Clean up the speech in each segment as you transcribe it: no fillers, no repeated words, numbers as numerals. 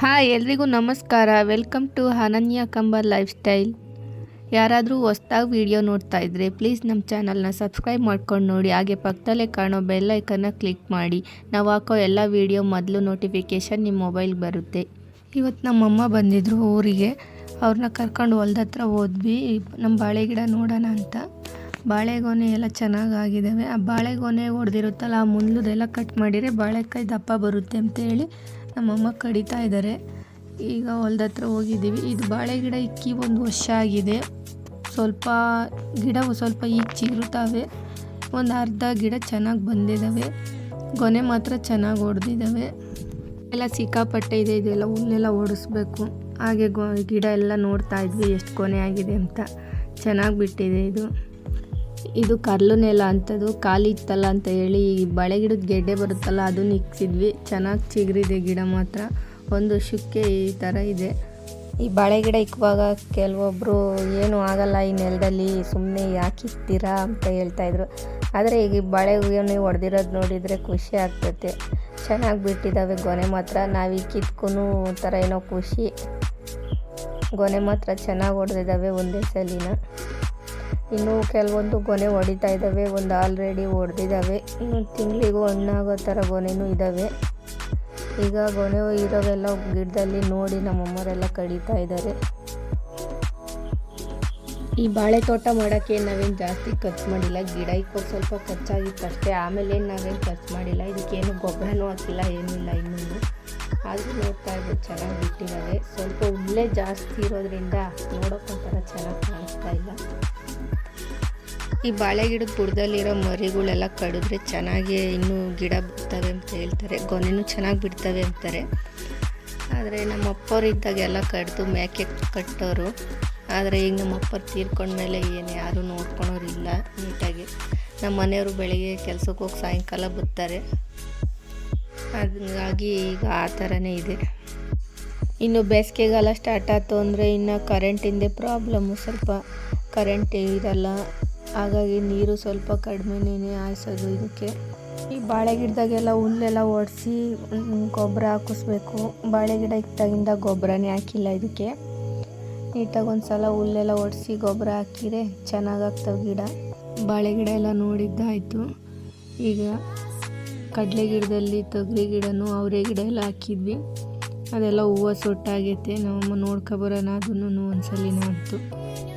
Hi ಎಲ್ರಿಗೂ ನಮಸ್ಕಾರ. Welcome to ಅನನ್ಯ ಕಂಬರ್ ಲೈಫ್ ಸ್ಟೈಲ್. ಯಾರಾದರೂ ಹೊಸ್ದಾಗಿ ವಿಡಿಯೋ ನೋಡ್ತಾ ಇದ್ದರೆ ಪ್ಲೀಸ್ ನಮ್ಮ ಚಾನಲ್ನ ಸಬ್ಸ್ಕ್ರೈಬ್ ಮಾಡ್ಕೊಂಡು ನೋಡಿ. ಹಾಗೆ ಪಕ್ಕದಲ್ಲೇ ಕಾಣೋ ಬೆಲ್ ಐಕನ್ನ ಕ್ಲಿಕ್ ಮಾಡಿ. ನಾವು ಹಾಕೋ ಎಲ್ಲ ವಿಡಿಯೋ ಮೊದಲು ನೋಟಿಫಿಕೇಷನ್ ನಿಮ್ಮ ಮೊಬೈಲ್ಗೆ ಬರುತ್ತೆ. ಇವತ್ತು ನಮ್ಮಮ್ಮ ಬಂದಿದ್ದರು ಊರಿಗೆ. ಅವ್ರನ್ನ ಕರ್ಕೊಂಡು ಹೊಲ್ದ ಹತ್ರ ಹೋದ್ವಿ ನಮ್ಮ ಬಾಳೆ ಗಿಡ ನೋಡೋಣ ಅಂತ. ಬಾಳೆಗೊನೆ ಎಲ್ಲ ಚೆನ್ನಾಗಾಗಿದ್ದಾವೆ. ಆ ಬಾಳೆಗೊನೆ ಹೊಡೆದಿರುತ್ತಲ್ಲ ಆ ಮುಳ್ಳುದೆಲ್ಲ ಕಟ್ ಮಾಡಿದರೆ ಬಾಳೆಕಾಯಿ ದಪ್ಪ ಬರುತ್ತೆ ಅಂತ ಹೇಳಿ ನಮ್ಮಮ್ಮ ಕಡಿತಾ ಇದ್ದಾರೆ. ಈಗ ಹೊಲ್ದ ಹತ್ರ ಹೋಗಿದ್ದೀವಿ. ಇದು ಬಾಳೆ ಗಿಡ ಇಕ್ಕಿ 1 ವರ್ಷ ಆಗಿದೆ. ಸ್ವಲ್ಪ ಈಗ ಚಿಗುರುತ್ತವೆ. ಒಂದು ಅರ್ಧ ಗಿಡ ಚೆನ್ನಾಗಿ ಬಂದಿದ್ದಾವೆ. ಗೊನೆ ಮಾತ್ರ ಚೆನ್ನಾಗಿ ಹೊಡೆದಿದ್ದಾವೆ. ಎಲ್ಲ ಸಿಕ್ಕಾಪಟ್ಟೆ ಇದೆ. ಇದೆಲ್ಲ ಹುಲ್ಲೆಲ್ಲ ಓಡಿಸ್ಬೇಕು. ಹಾಗೆ ಗಿಡ ಎಲ್ಲ ನೋಡ್ತಾ ಇದ್ವಿ ಎಷ್ಟು ಗೊನೆ ಆಗಿದೆ ಅಂತ. ಚೆನ್ನಾಗಿ ಬಿಟ್ಟಿದೆ. ಇದು ಕರ್ಲು ನೆಲ ಅಂಥದ್ದು. ಖಾಲಿ ಇತ್ತಲ್ಲ ಅಂತ ಹೇಳಿ ಬಾಳೆ ಗಿಡದ ಗೆಡ್ಡೆ ಬರುತ್ತಲ್ಲ ಅದನ್ನು ಇಕ್ಸಿದ್ವಿ. ಚೆನ್ನಾಗಿ ಚಿಗುರಿದೆ ಗಿಡ ಮಾತ್ರ. ಒಂದು ಶುಕ್ಕೆ ಈ ಥರ ಇದೆ. ಈ ಬಾಳೆ ಗಿಡ ಇಕ್ಕುವಾಗ ಕೆಲವೊಬ್ಬರು ಏನೂ ಆಗಲ್ಲ ಈ ನೆಲದಲ್ಲಿ, ಸುಮ್ಮನೆ ಯಾಕೆ ಇಕ್ತೀರಾ ಅಂತ ಹೇಳ್ತಾಯಿದ್ರು. ಆದರೆ ಈಗ ಬಾಳೆ ಗೊನೆ ಹೊಡೆದಿರೋದು ನೋಡಿದರೆ ಖುಷಿ ಆಗ್ತೈತೆ. ಚೆನ್ನಾಗಿ ಬಿಟ್ಟಿದ್ದಾವೆ ಗೊನೆ ಮಾತ್ರ. ನಾವು ಕಿತ್ಕೂ ಒಂಥರ ಏನೋ ಖುಷಿ. ಗೊನೆ ಮಾತ್ರ ಚೆನ್ನಾಗಿ ಹೊಡೆದಿದ್ದಾವೆ ಒಂದೇ ಸಲಿನ. ಇನ್ನೂ ಕೆಲವೊಂದು ಗೊನೆ ಹೊಡಿತಾ ಇದ್ದಾವೆ. ಒಂದು ಆಲ್ರೆಡಿ ಹೊಡೆದಿದ್ದಾವೆ. ಇನ್ನು ತಿಂಗಳಿಗೂ ಹಣ್ಣಾಗೋ ಥರ ಗೊನೆನೂ ಇದ್ದಾವೆ. ಈಗ ಗೊನೆ ಇರೋವೆಲ್ಲ ಗಿಡದಲ್ಲಿ ನೋಡಿ ನಮ್ಮಮ್ಮರೆಲ್ಲ ಕಡಿತಾ ಇದ್ದಾರೆ. ಈ ಬಾಳೆ ತೋಟ ಮಾಡೋಕ್ಕೆ ನಾವೇನು ಜಾಸ್ತಿ ಖರ್ಚು ಮಾಡಿಲ್ಲ. ಗಿಡ ಇಕ್ಕೋದು ಸ್ವಲ್ಪ ಖರ್ಚಾಗಿತ್ತು ಅಷ್ಟೇ. ಆಮೇಲೆ ನಾವೇನು ಖರ್ಚು ಮಾಡಿಲ್ಲ. ಇದಕ್ಕೇನು ಗೊಬ್ಬರನೂ ಹಾಕಿಲ್ಲ, ಏನಿಲ್ಲ ಇನ್ನೂ. ಆದರೂ ನೋಡ್ತಾ ಇದ್ದು ಚೆನ್ನಾಗಿ ಬಿಟ್ಟಿದ್ದಾವೆ. ಸ್ವಲ್ಪ ಹುಲ್ಲೇ ಜಾಸ್ತಿ ಇರೋದ್ರಿಂದ ನೋಡೋಕ್ಕೊಂಥರ ಚೆನ್ನಾಗಿ ಕಾಣಿಸ್ತಾ ಇಲ್ಲ. ಈ ಬಾಳೆ ಗಿಡದ ಬುಡದಲ್ಲಿರೋ ಮರಿಗಳೆಲ್ಲ ಕಡಿದ್ರೆ ಚೆನ್ನಾಗಿ ಇನ್ನೂ ಗಿಡ ಬಿಡ್ತವೆ ಅಂತ ಹೇಳ್ತಾರೆ. ಗೊನೆನೂ ಚೆನ್ನಾಗಿ ಬಿಡ್ತವೆ ಅಂತಾರೆ. ಆದರೆ ನಮ್ಮ ಅಪ್ಪವ್ರು ಇದ್ದಾಗೆಲ್ಲ ಕಡಿದು ಮೇಕೆ ಕಟ್ಟೋರು. ಆದರೆ ಈಗ ನಮ್ಮ ಅಪ್ಪರು ತೀರ್ಕೊಂಡ್ಮೇಲೆ ಏನು ಯಾರೂ ನೋಡ್ಕೊಳೋರಿಲ್ಲ ನೀಟಾಗಿ. ನಮ್ಮ ಮನೆಯವರು ಬೆಳಗ್ಗೆ ಕೆಲ್ಸಕ್ಕೆ ಹೋಗಿ ಸಾಯಂಕಾಲ ಬರ್ತಾರೆ. ಹಾಗಾಗಿ ಈಗ ಆ ಥರನೇ ಇದೆ. ಇನ್ನು ಬೇಸಿಗೆಗಾಲ ಸ್ಟಾರ್ಟ್ ಆಯ್ತು ಅಂದರೆ ಇನ್ನು ಕರೆಂಟಿಂದೇ ಪ್ರಾಬ್ಲಮ್ಮು. ಸ್ವಲ್ಪ ಕರೆಂಟ್ ಇರಲ್ಲ. ಹಾಗಾಗಿ ನೀರು ಸ್ವಲ್ಪ ಕಡಿಮೆನೇ ಹಾಯಿಸೋದು ಇದಕ್ಕೆ. ಈ ಬಾಳೆ ಗಿಡದಾಗೆಲ್ಲ ಹುಲ್ಲೆಲ್ಲ ಒಡಿಸಿ ಗೊಬ್ಬರ ಹಾಕಿಸ್ಬೇಕು. ಬಾಳೆ ಗಿಡ ಇದ್ದಾಗಿಂದ ಗೊಬ್ಬರನೇ ಹಾಕಿಲ್ಲ ಇದಕ್ಕೆ. ನೀಟಾಗಿ ಒಂದು ಸಲ ಹುಲ್ಲೆಲ್ಲ ಒಡಿಸಿ ಗೊಬ್ಬರ ಹಾಕಿದರೆ ಚೆನ್ನಾಗಾಗ್ತವೆ ಗಿಡ. ಬಾಳೆ ಗಿಡ ಎಲ್ಲ ನೋಡಿದ್ದಾಯಿತು. ಈಗ ಕಡಲೆ ಗಿಡದಲ್ಲಿ ತೊಗರಿ ಗಿಡನೂ ಅವರೇ ಗಿಡ ಎಲ್ಲ ಹಾಕಿದ್ವಿ. ಅದೆಲ್ಲ ಹೂವು ಸೊಟ್ಟಾಗೈತೆ. ನಮ್ಮಮ್ಮ ನೋಡ್ಕೊಬರೋಣ ಅದನ್ನು ಒಂದ್ಸಲಿನ ಅಂತು.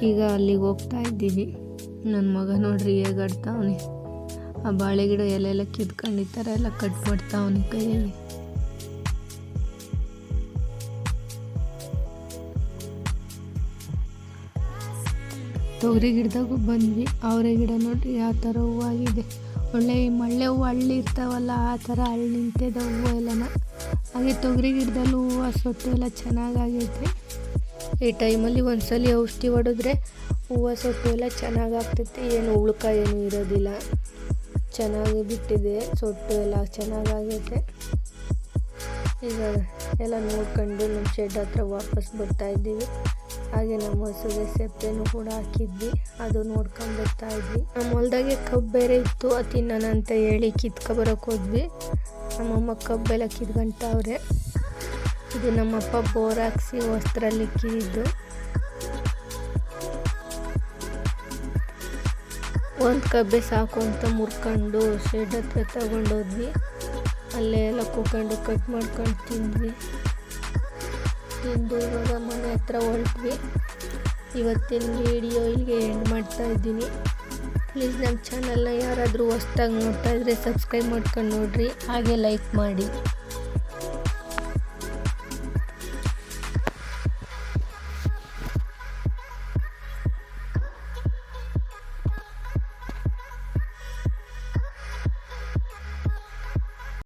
ಈಗ ಅಲ್ಲಿಗೆ ಹೋಗ್ತಾ ಇದ್ದೀವಿ. ನನ್ನ ಮಗ ನೋಡ್ರಿ ಹೇಗೆ ಆಡ್ತಾವನೆ. ಆ ಬಾಳೆ ಗಿಡ ಎಲೆಲ್ಲ ಕಿತ್ಕೊಂಡು ಈ ಥರ ಎಲ್ಲ ಕಟ್ ಮಾಡ್ತಾವನೆ ಕೈಯಲ್ಲಿ. ತೊಗರಿ ಗಿಡದಾಗೂ ಬಂದ್ವಿ. ಅವರೇ ಗಿಡ ನೋಡ್ರಿ ಯಾವ ಥರ ಹೂವಾಗಿದೆ. ಒಳ್ಳೆ ಮಳ್ಳೆ ಹೂವು ಹಳ್ಳಿ ಇರ್ತಾವಲ್ಲ ಆ ಥರ ಹಳ್ಳಿ ನಿಂತಿದೆ ಹೂವು ಎಲ್ಲನ. ಹಾಗೆ ತೊಗರಿ ಗಿಡದಲ್ಲೂ ಹೂವು ಸೊಟ್ಟು ಎಲ್ಲ ಚೆನ್ನಾಗಾಗೈತೆ. ಈ ಟೈಮಲ್ಲಿ ಒಂದ್ಸಲಿ ಔಷಧಿ ಹೊಡೆದ್ರೆ ಹೂವು ಸೊಟ್ಟು ಎಲ್ಲ ಚೆನ್ನಾಗಾಗ್ತೈತೆ. ಏನು ಉಳ್ಕ ಏನೂ ಇರೋದಿಲ್ಲ. ಚೆನ್ನಾಗಿ ಬಿಟ್ಟಿದೆ. ಸೊಟ್ಟು ಎಲ್ಲ ಚೆನ್ನಾಗಾಗೈತೆ. ಈಗ ಎಲ್ಲ ನೋಡ್ಕೊಂಡು ನಮ್ಮ ಶೆಡ್ ಹತ್ರ ವಾಪಸ್ ಬರ್ತಾ ಇದ್ದೀವಿ. ಹಾಗೆ ನಮ್ಮ ಹಸುಗೆ ಸೆಪ್ಪೆನೂ ಕೂಡ ಹಾಕಿದ್ವಿ. ಅದು ನೋಡ್ಕೊಂಡು ಬರ್ತಾ ಇದ್ವಿ. ನಮ್ಮ ಹೊಲ್ದಾಗೆ ಕಬ್ಬು ಬೇರೆ ಇತ್ತು. ಅದು ತಿನ್ನೋಣ ಅಂತ ಹೇಳಿ ಕಿತ್ಕೊಬರೋಕೆ ಹೋದ್ವಿ. ನಮ್ಮಮ್ಮ ಕಬ್ಬೆಲ್ಲ ಕಿತ್ಕೊಂತವ್ರೆ. ಇದು ನಮ್ಮಪ್ಪ ಬೋರ್ ಹಾಕ್ಸಿ ಹೊಸ್ತ್ರಲ್ಲಿ ಇಕ್ಕಿದ್ದು. ಒಂದು ಕಬ್ಬೆ ಸಾಕು ಅಂತ ಮುರ್ಕೊಂಡು ಶೆಡ್ ಹತ್ರ ತಗೊಂಡೋದ್ವಿ. ಅಲ್ಲೇ ಎಲ್ಲ ಕೂತ್ಕೊಂಡು ಕಟ್ ಮಾಡ್ಕೊಂಡು ತಿಂದು ಇವಾಗ ಮನೆ ಹತ್ರ ಹೊರಟ್ವಿ. ಇವತ್ತಿನ ವಿಡಿಯೋ ಇಲ್ಲಿಗೆ ಎಂಡ್ ಮಾಡ್ತಾ ಇದ್ದೀನಿ. ಪ್ಲೀಸ್ ನಮ್ಮ ಚಾನಲ್ನ ಯಾರಾದರೂ ಹೊಸ್ದಾಗಿ ನೋಡ್ತಾ ಇದ್ದರೆ ಸಬ್ಸ್ಕ್ರೈಬ್ ಮಾಡ್ಕೊಂಡು ನೋಡಿರಿ. ಹಾಗೆ ಲೈಕ್ ಮಾಡಿ.